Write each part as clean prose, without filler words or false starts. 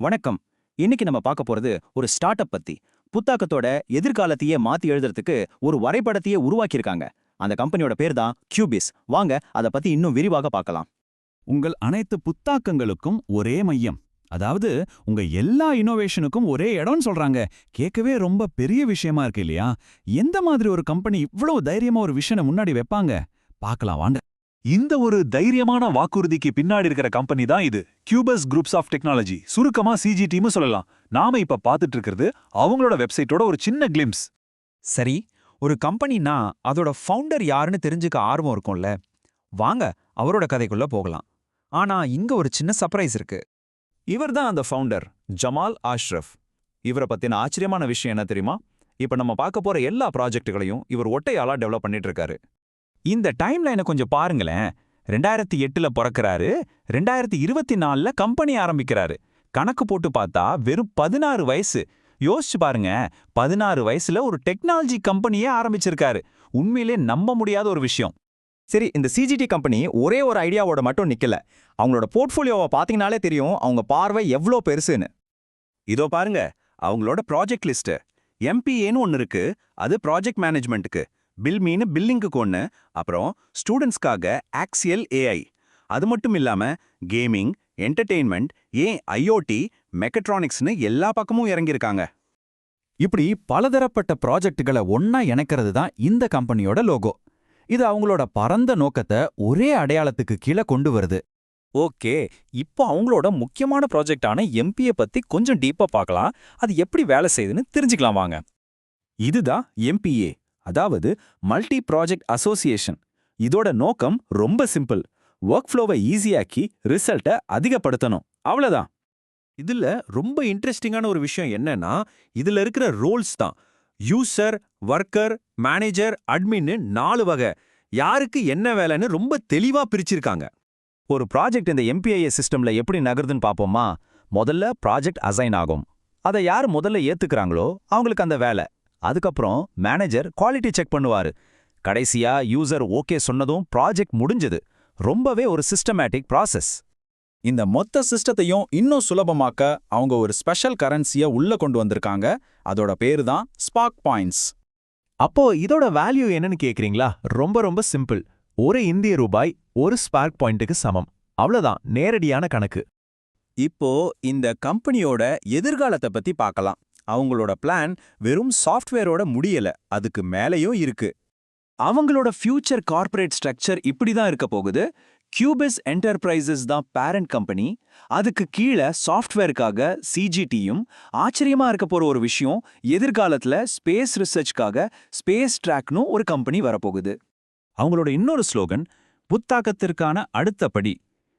வணக்கம். இன்னைக்கு நம்ம பார்க்க போறது ஒரு ஸ்டார்ட் அப் பத்தி. புத்தாக்கத்தோட எதிர்காலத்தையே மாத்தி எழுதுறதுக்கு ஒரு வரைபடத்தையே உருவாக்கியிருக்காங்க. அந்த கம்பெனியோட பேர் தான் கியூபிஸ். வாங்க அத பத்தி இன்னும் விரிவாக பார்க்கலாம். உங்கள் அனைத்து புத்தாக்கங்களுக்கும் ஒரே மையம். அதாவது உங்க எல்லா இன்னோவேஷனுக்கும் ஒரே இடம்னு சொல்றாங்க. கேட்கவே ரொம்ப பெரிய விஷயமா இருக்கு இல்லையா? எந்த மாதிரி ஒரு கம்பெனி இவ்வளவு தைரியமா ஒரு விஷனை முன்னாடி வைப்பாங்க? பார்க்கலாம் வாங்க. இந்த ஒரு தைரியமான வாக்குறுதிக்கு பின்னாடி இருக்கிற கம்பெனி தான் இது, கியூபஸ் குரூப்ஸ் ஆஃப் டெக்னாலஜி, சுருக்கமா சிஜிடின்னு சொல்லலாம். நாம இப்ப பார்த்துட்டு இருக்கிறது அவங்களோட வெப்சைட்டோட ஒரு சின்ன கிளிம்ஸ். சரி, ஒரு கம்பெனினா அதோட ஃபவுண்டர் யாருன்னு தெரிஞ்சுக்க ஆர்வம் இருக்கும்ல. வாங்க அவரோட கதைக்குள்ள போகலாம். ஆனா இங்க ஒரு சின்ன சர்ப்ரைஸ் இருக்கு. இவர் தான் அந்த ஃபவுண்டர், ஜமால் அஷ்ரஃப். இவரை பத்தின ஆச்சரியமான விஷயம் என்ன தெரியுமா? இப்ப நம்ம பார்க்க போற எல்லா ப்ராஜெக்ட்டுகளையும் இவர் ஒட்டையாளா டெவலப் பண்ணிட்டு இருக்காரு. இந்த டைம்லைனை கொஞ்சம் பாருங்களேன். 2008ல பிறக்கிறாரு, 2024ல கம்பெனி ஆரம்பிக்கிறாரு. கணக்கு போட்டு பார்த்தா வெறும் 16 வயசு. யோசிச்சு பாருங்க, 16 வயசுல ஒரு டெக்னாலஜி கம்பெனியே ஆரம்பிச்சிருக்காரு. உண்மையிலே நம்ப முடியாத ஒரு விஷயம். சரி, இந்த சிஜிடி கம்பெனி ஒரே ஒரு ஐடியாவோட மட்டும் நிக்கல. அவங்களோட போர்ட்ஃபோலியோவை பாத்தீங்கனாலே தெரியும் அவங்க பார்வை எவ்வளோ பெருசுன்னு. இதோ பாருங்க அவங்களோட ப்ராஜெக்ட் லிஸ்ட். எம்பிஏன்னு ஒன்னு இருக்கு, அது ப்ராஜெக்ட் மேனேஜ்மெண்ட்டுக்கு. பில்மீனு பில்லிங்குக்கு ஒன்று, அப்புறம் ஸ்டூடெண்ட்ஸ்க்காக ஆக்சியல் ஏஐ. அது மட்டும் இல்லாம கேமிங், என்டர்டெயின்மெண்ட், ஐஓடி, மெக்கட்ரானிக்ஸ்னு எல்லா பக்கமும் இறங்கியிருக்காங்க. இப்படி பலதரப்பட்ட ப்ராஜெக்ட்டுகளை ஒன்னா இணைக்கிறது தான் இந்த கம்பெனியோட லோகோ. இது அவங்களோட பரந்த நோக்கத்தை ஒரே அடையாளத்துக்கு கீழே கொண்டு வருது. ஓகே, இப்போ அவங்களோட முக்கியமான ப்ராஜெக்டான எம்பிஏ பத்தி கொஞ்சம் டீப்பா பார்க்கலாம். அது எப்படி வேலை செய்யுதுன்னு தெரிஞ்சுக்கலாம் வாங்க. இதுதான் எம்பிஏ, அதாவது மல்டி ப்ராஜெக்ட் அசோசியேஷன். இதோட நோக்கம் ரொம்ப சிம்பிள். ஒர்க் ஃப்ளோவை ஈஸியாக்கி ரிசல்ட்டை அதிகப்படுத்தணும், அவ்வளவுதான். இதுல ரொம்ப இன்ட்ரெஸ்டிங்கான ஒரு விஷயம் என்னன்னா, இதுல இருக்கிற ரோல்ஸ் தான். யூசர், ஒர்க்கர், மேனேஜர், அட்மின்னு 4 வகை. யாருக்கு என்ன வேலைன்னு ரொம்ப தெளிவா பிரிச்சிருக்காங்க. ஒரு ப்ராஜெக்ட் இந்த எம்பிஐஏ சிஸ்டம்ல எப்படி நகருதுன்னு பாப்போமா? முதல்ல ப்ராஜெக்ட் அசைன் ஆகும். அதை யார் முதல்ல ஏத்துக்கிறாங்களோ அவங்களுக்கு அந்த வேலை. அதுக்கப்புறம் மேனேஜர் குவாலிட்டி செக் பண்ணுவாரு. கடைசியா யூசர் ஓகே சொன்னதும் ப்ராஜெக்ட் முடிஞ்சது. ரொம்பவே ஒரு சிஸ்டமேட்டிக் ப்ராசஸ். இந்த மொத்த சிஸ்டத்தையும் இன்னும் சுலபமாக்க அவங்க ஒரு ஸ்பெஷல் கரன்சியை உள்ள கொண்டு வந்திருக்காங்க. அதோட பேரு தான் ஸ்பார்க் பாயிண்ட்ஸ். அப்போ இதோட வேல்யூ என்னன்னு கேக்குறீங்களா? ரொம்ப ரொம்ப சிம்பிள். ஒரு இந்திய ரூபாய் ஒரு ஸ்பார்க் பாயிண்ட்டுக்கு சமம். அவ்வளவுதான், நேரடியான கணக்கு. இப்போ இந்த கம்பெனியோட எதிர்காலத்தை பத்தி பார்க்கலாம். அவங்களோட பிளான் வெறும் சாஃப்ட்வேரோட முடியல, அதுக்கு மேலேயும் இருக்கு. அவங்களோட ஃபியூச்சர் கார்ப்பரேட் ஸ்ட்ரக்சர் இப்படி தான் இருக்க போகுது. கியூபிஸ் என்டர்பிரைசஸ் தான் பேரண்ட் கம்பெனி. அதுக்கு கீழே சாஃப்ட்வேருக்காக சிஜிடியும். ஆச்சரியமா இருக்க போற ஒரு விஷயம், எதிர்காலத்துல ஸ்பேஸ் ரிசர்ச்காக ஸ்பேஸ் ட்ராக்னு ஒரு கம்பெனி வரப்போகுது. அவங்களோட இன்னொரு ஸ்லோகன், புத்தாக்கத்திற்கான அடுத்த படி.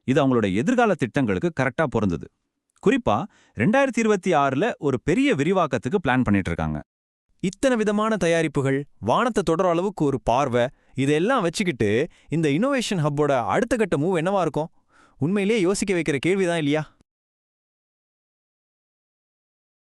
இது அவங்களோட எதிர்கால திட்டங்களுக்கு கரெக்டா பொருந்தது. குறிப்பா 2026ல ஒரு பெரிய விரிவாக்கத்துக்கு பிளான் பண்ணிட்டு இருக்காங்க. இத்தனை விதமான தயாரிப்புகள், வானத்தை தொடர அளவுக்கு ஒரு பார்வை, இதெல்லாம் வச்சுக்கிட்டு இந்த இன்னோவேஷன் ஹப்போட அடுத்த கட்ட மூவ் என்னவா இருக்கும்? உண்மையிலேயே யோசிக்க வைக்கிற கேள்விதான் இல்லையா?